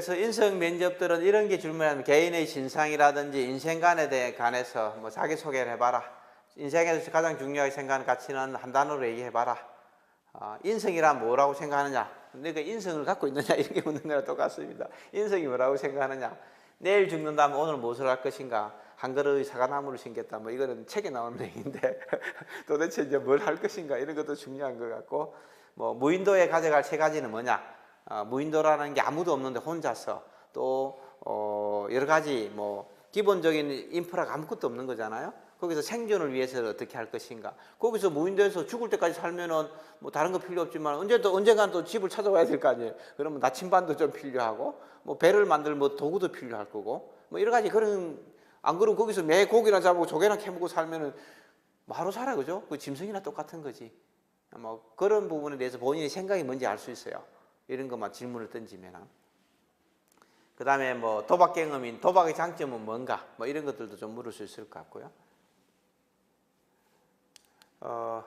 그래서 인성 면접들은 이런 게 질문하면 개인의 신상이라든지 인생관에 관해서 뭐 자기소개를 해봐라. 인생에서 가장 중요하게 생각하는 가치는 한 단어로 얘기해봐라. 인성이란 뭐라고 생각하느냐? 너가 인성을 갖고 있느냐? 이렇게 묻는 거랑 똑같습니다. 인성이 뭐라고 생각하느냐? 내일 죽는다면 오늘 무엇을 할 것인가? 한 그루의 사과나무를 심겠다. 뭐 이거는 책에 나오는 얘기인데 도대체 이제 뭘 할 것인가? 이런 것도 중요한 것 같고, 뭐 무인도에 가져갈 세 가지는 뭐냐? 무인도라는 게 아무도 없는데 혼자서 또 여러 가지 뭐 기본적인 인프라가 아무것도 없는 거잖아요. 거기서 생존을 위해서 어떻게 할 것인가. 거기서 무인도에서 죽을 때까지 살면은 뭐 다른 거 필요 없지만 언젠간 또 집을 찾아와야 될 거 아니에요. 그러면 나침반도 좀 필요하고 뭐 배를 만들 뭐 도구도 필요할 거고 뭐 여러 가지 그런, 안 그러면 거기서 매 고기나 잡고 조개나 캐먹고 살면은 바로 살아, 그죠? 그 짐승이나 똑같은 거지. 뭐 그런 부분에 대해서 본인의 생각이 뭔지 알 수 있어요. 이런 것만 질문을 던지면은. 그 다음에 뭐 도박 경험인 도박의 장점은 뭔가 뭐 이런 것들도 좀 물을 수 있을 것 같고요.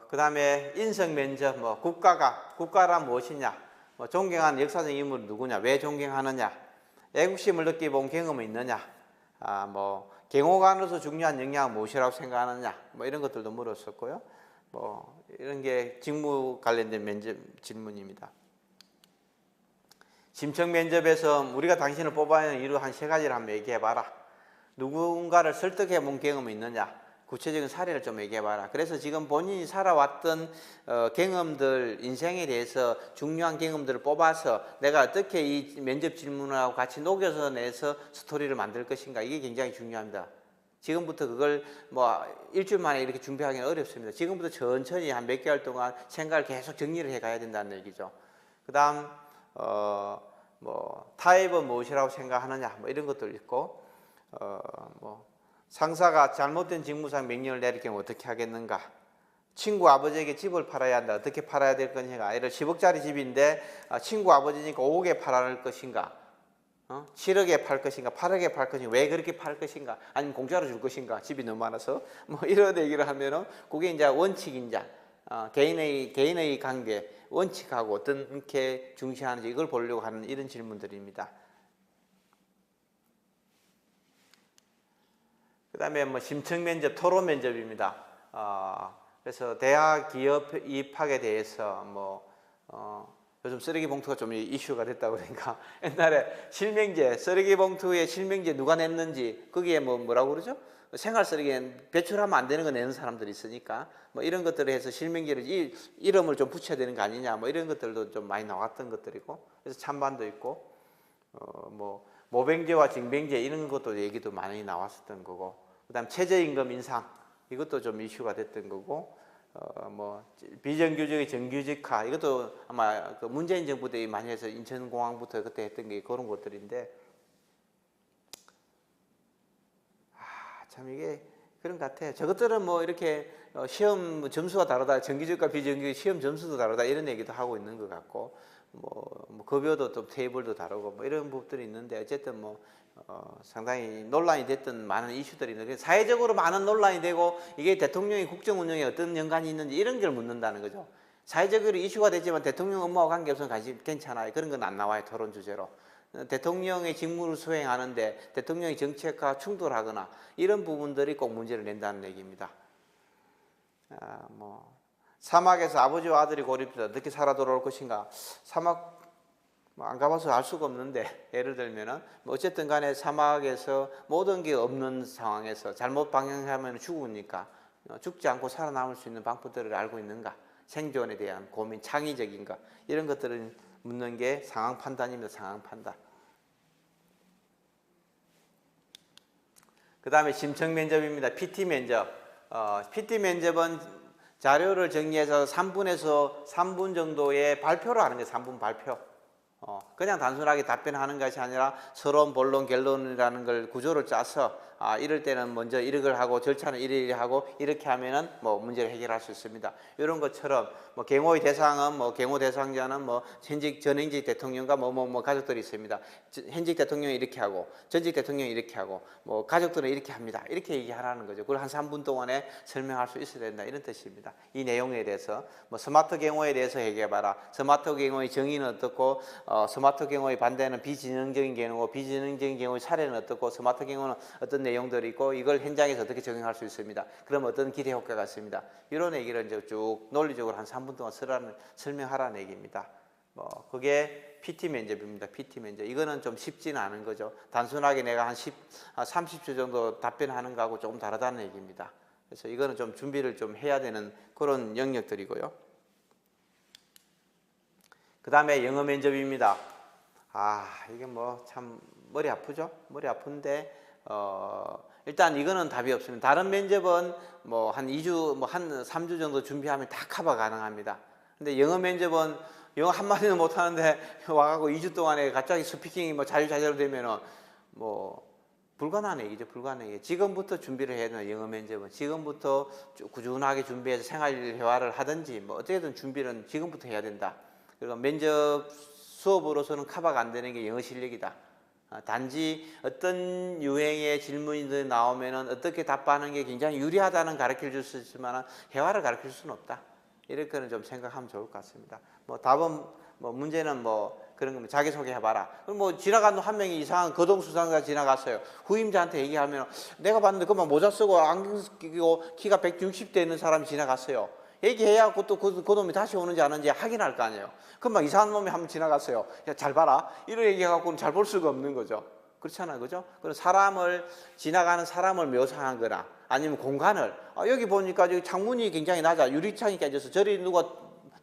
그 다음에 인성 면접, 뭐 국가란 무엇이냐, 뭐 존경하는 역사적 인물은 누구냐, 왜 존경하느냐, 애국심을 느껴본 경험은 있느냐, 뭐 경호관으로서 중요한 역량은 무엇이라고 생각하느냐, 뭐 이런 것들도 물었었고요. 뭐 이런 게 직무 관련된 면접 질문입니다. 심층 면접에서 우리가 당신을 뽑아야 하는 이유 한 세 가지를 한번 얘기해봐라. 누군가를 설득해 본 경험이 있느냐, 구체적인 사례를 좀 얘기해봐라. 그래서 지금 본인이 살아왔던 경험들, 인생에 대해서 중요한 경험들을 뽑아서 내가 어떻게 이 면접 질문하고 같이 녹여서 내서 스토리를 만들 것인가, 이게 굉장히 중요합니다. 지금부터 그걸 뭐 일주일 만에 이렇게 준비하기는 어렵습니다. 지금부터 천천히 한 몇 개월 동안 생각을 계속 정리를 해가야 된다는 얘기죠. 그 다음 뭐 타입은 무엇이라고 생각하느냐, 뭐 이런 것도 있고, 뭐 상사가 잘못된 직무상 명령을 내릴 경우 어떻게 하겠는가, 친구 아버지에게 집을 팔아야 한다, 어떻게 팔아야 될 것인가, 예를 10억짜리 집인데 친구 아버지니까 5억에 팔아야 것인가, 7억에 팔 것인가, 8억에 팔 것인가, 왜 그렇게 팔 것인가, 아니면 공짜로 줄 것인가, 집이 너무 많아서, 뭐 이런 얘기를 하면은 그게 이제 원칙인자, 개인의 관계, 원칙하고 어떻게 중시하는지 이걸 보려고 하는 이런 질문들입니다. 그 다음에 뭐 심층 면접, 토론 면접입니다. 그래서 대학 기업 입학에 대해서 뭐 요즘 쓰레기 봉투가 좀 이슈가 됐다고 그러니까 옛날에 실명제, 쓰레기 봉투에 실명제 누가 냈는지 거기에 뭐라고 그러죠? 생활 쓰레기엔 배출하면 안 되는 거 내는 사람들이 있으니까 뭐 이런 것들을 해서 실명제를 이름을 좀 붙여야 되는 거 아니냐, 뭐 이런 것들도 좀 많이 나왔던 것들이고, 그래서 찬반도 있고 뭐 모병제와 징병제 이런 것도 얘기도 많이 나왔었던 거고, 그다음 최저임금 인상 이것도 좀 이슈가 됐던 거고, 뭐 비정규직의 정규직화 이것도 아마 그 문재인 정부 때 많이 해서 인천공항부터 그때 했던 게 그런 것들인데, 참 이게 그런 것 같아요. 저것들은 뭐 이렇게 시험 점수가 다르다, 정규직과 비정규직 시험 점수도 다르다 이런 얘기도 하고 있는 것 같고, 뭐 급여도 또 테이블도 다르고 뭐 이런 부분들이 있는데, 어쨌든 뭐 상당히 논란이 됐던 많은 이슈들이 있는데, 사회적으로 많은 논란이 되고 이게 대통령이 국정 운영에 어떤 연관이 있는지 이런 걸 묻는다는 거죠. 사회적으로 이슈가 되지만 대통령 업무와 관계없으면 괜찮아요. 그런 건 안 나와요, 토론 주제로. 대통령의 직무를 수행하는데 대통령의 정책과 충돌하거나 이런 부분들이 꼭 문제를 낸다는 얘기입니다. 뭐 사막에서 아버지와 아들이 고립돼서 어떻게 살아 돌아올 것인가, 사막 뭐 안 가봐서 알 수가 없는데, 예를 들면은 뭐 어쨌든 간에 사막에서 모든 게 없는 상황에서 잘못 방향하면 죽으니까 죽지 않고 살아남을 수 있는 방법들을 알고 있는가, 생존에 대한 고민, 창의적인가, 이런 것들을 묻는 게 상황 판단입니다. 상황 판단. 그 다음에 심층 면접입니다. PT 면접. PT 면접은 자료를 정리해서 3분에서 3분 정도의 발표를 하는 거예요. 3분 발표. 그냥 단순하게 답변하는 것이 아니라 서론, 본론, 결론이라는 걸 구조를 짜서 이럴 때는 먼저 이렇게 하고 절차는 이렇게 하고 이렇게 하면은 뭐 문제를 해결할 수 있습니다. 이런 것처럼 뭐 경호의 대상은 뭐 경호 대상자는 뭐 현직 전현직 대통령과 뭐 가족들이 있습니다. 현직 대통령이 이렇게 하고 전직 대통령이 이렇게 하고 뭐 가족들은 이렇게 합니다. 이렇게 얘기하라는 거죠. 그걸 한 3분 동안에 설명할 수 있어야 된다, 이런 뜻입니다. 이 내용에 대해서 뭐 스마트 경호에 대해서 얘기해봐라. 스마트 경호의 정의는 어떻고 스마트 경우의 반대는 비지능적인 경우고 비지능적인 경우의 사례는 어떻고 스마트 경우는 어떤 내용들이 있고 이걸 현장에서 어떻게 적용할 수 있습니다. 그럼 어떤 기대 효과가 있습니다. 이런 얘기를 이제 쭉 논리적으로 한 3분 동안 설명하라는 얘기입니다. 그게 PT 면접입니다. PT 면접. 이거는 좀 쉽지는 않은 거죠. 단순하게 내가 한 30초 정도 답변하는 거하고 조금 다르다는 얘기입니다. 그래서 이거는 좀 준비를 좀 해야 되는 그런 영역들이고요. 그 다음에 영어 면접입니다. 이게 뭐 참 머리 아프죠? 머리 아픈데, 일단 이거는 답이 없습니다. 다른 면접은 뭐 한 2주, 뭐 한 3주 정도 준비하면 다 커버 가능합니다. 근데 영어 면접은 영어 한마디도 못하는데 와가지고 2주 동안에 갑자기 스피킹이 뭐 자유자재로 되면은 뭐 불가능한 얘기죠. 불가능한 얘기. 지금부터 준비를 해야 되는 영어 면접은 지금부터 꾸준하게 준비해서 생활 회화를 하든지 뭐 어떻게든 준비는 지금부터 해야 된다. 그리고 면접 수업으로서는 커버가 안 되는 게 영어 실력이다. 단지 어떤 유형의 질문이 나오면은 어떻게 답하는 게 굉장히 유리하다는 가르쳐 줄 수 있지만 회화를 가르칠 수는 없다. 이렇게는 좀 생각하면 좋을 것 같습니다. 뭐 답은 뭐 문제는 뭐 그런 겁니다. 자기소개 해봐라. 그럼 뭐 지나가는 한 명이 이상한 거동수상자 지나갔어요. 후임자한테 얘기하면 내가 봤는데 그만 모자 쓰고 안경 끼고 키가 160대 있는 사람이 지나갔어요. 얘기해야 또 그 놈이 다시 오는지 안 오는지 확인할 거 아니에요. 그럼 막 이상한 놈이 한번 지나갔어요. 야, 잘 봐라. 이런 얘기해갖고는 잘 볼 수가 없는 거죠. 그렇잖아요. 그죠? 그럼 지나가는 사람을 묘사한 거나 아니면 공간을, 여기 보니까 여기 창문이 굉장히 낮아. 유리창이 깨져서 저리 누가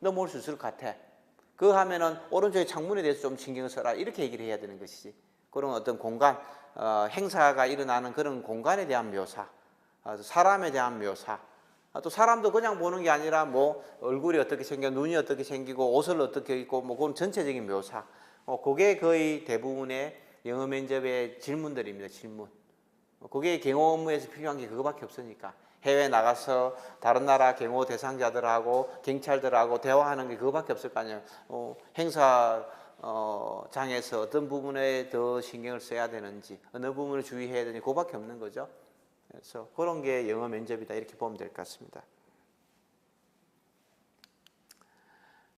넘어올 수 있을 것 같아. 그거 하면은 오른쪽에 창문에 대해서 좀 신경을 써라. 이렇게 얘기를 해야 되는 것이지. 그런 어떤 공간, 행사가 일어나는 그런 공간에 대한 묘사, 사람에 대한 묘사. 또 사람도 그냥 보는 게 아니라 뭐 얼굴이 어떻게 생겨, 눈이 어떻게 생기고 옷을 어떻게 입고 뭐 그런 전체적인 묘사. 그게 거의 대부분의 영어 면접의 질문들입니다. 질문. 그게 경호 업무에서 필요한 게 그거밖에 없으니까. 해외 나가서 다른 나라 경호 대상자들하고 경찰들하고 대화하는 게 그거밖에 없을 거 아니에요. 행사 장에서 어떤 부분에 더 신경을 써야 되는지, 어느 부분을 주의해야 되는지 그거밖에 없는 거죠. 그래서 그런 게 영어 면접이다 이렇게 보면 될 것 같습니다.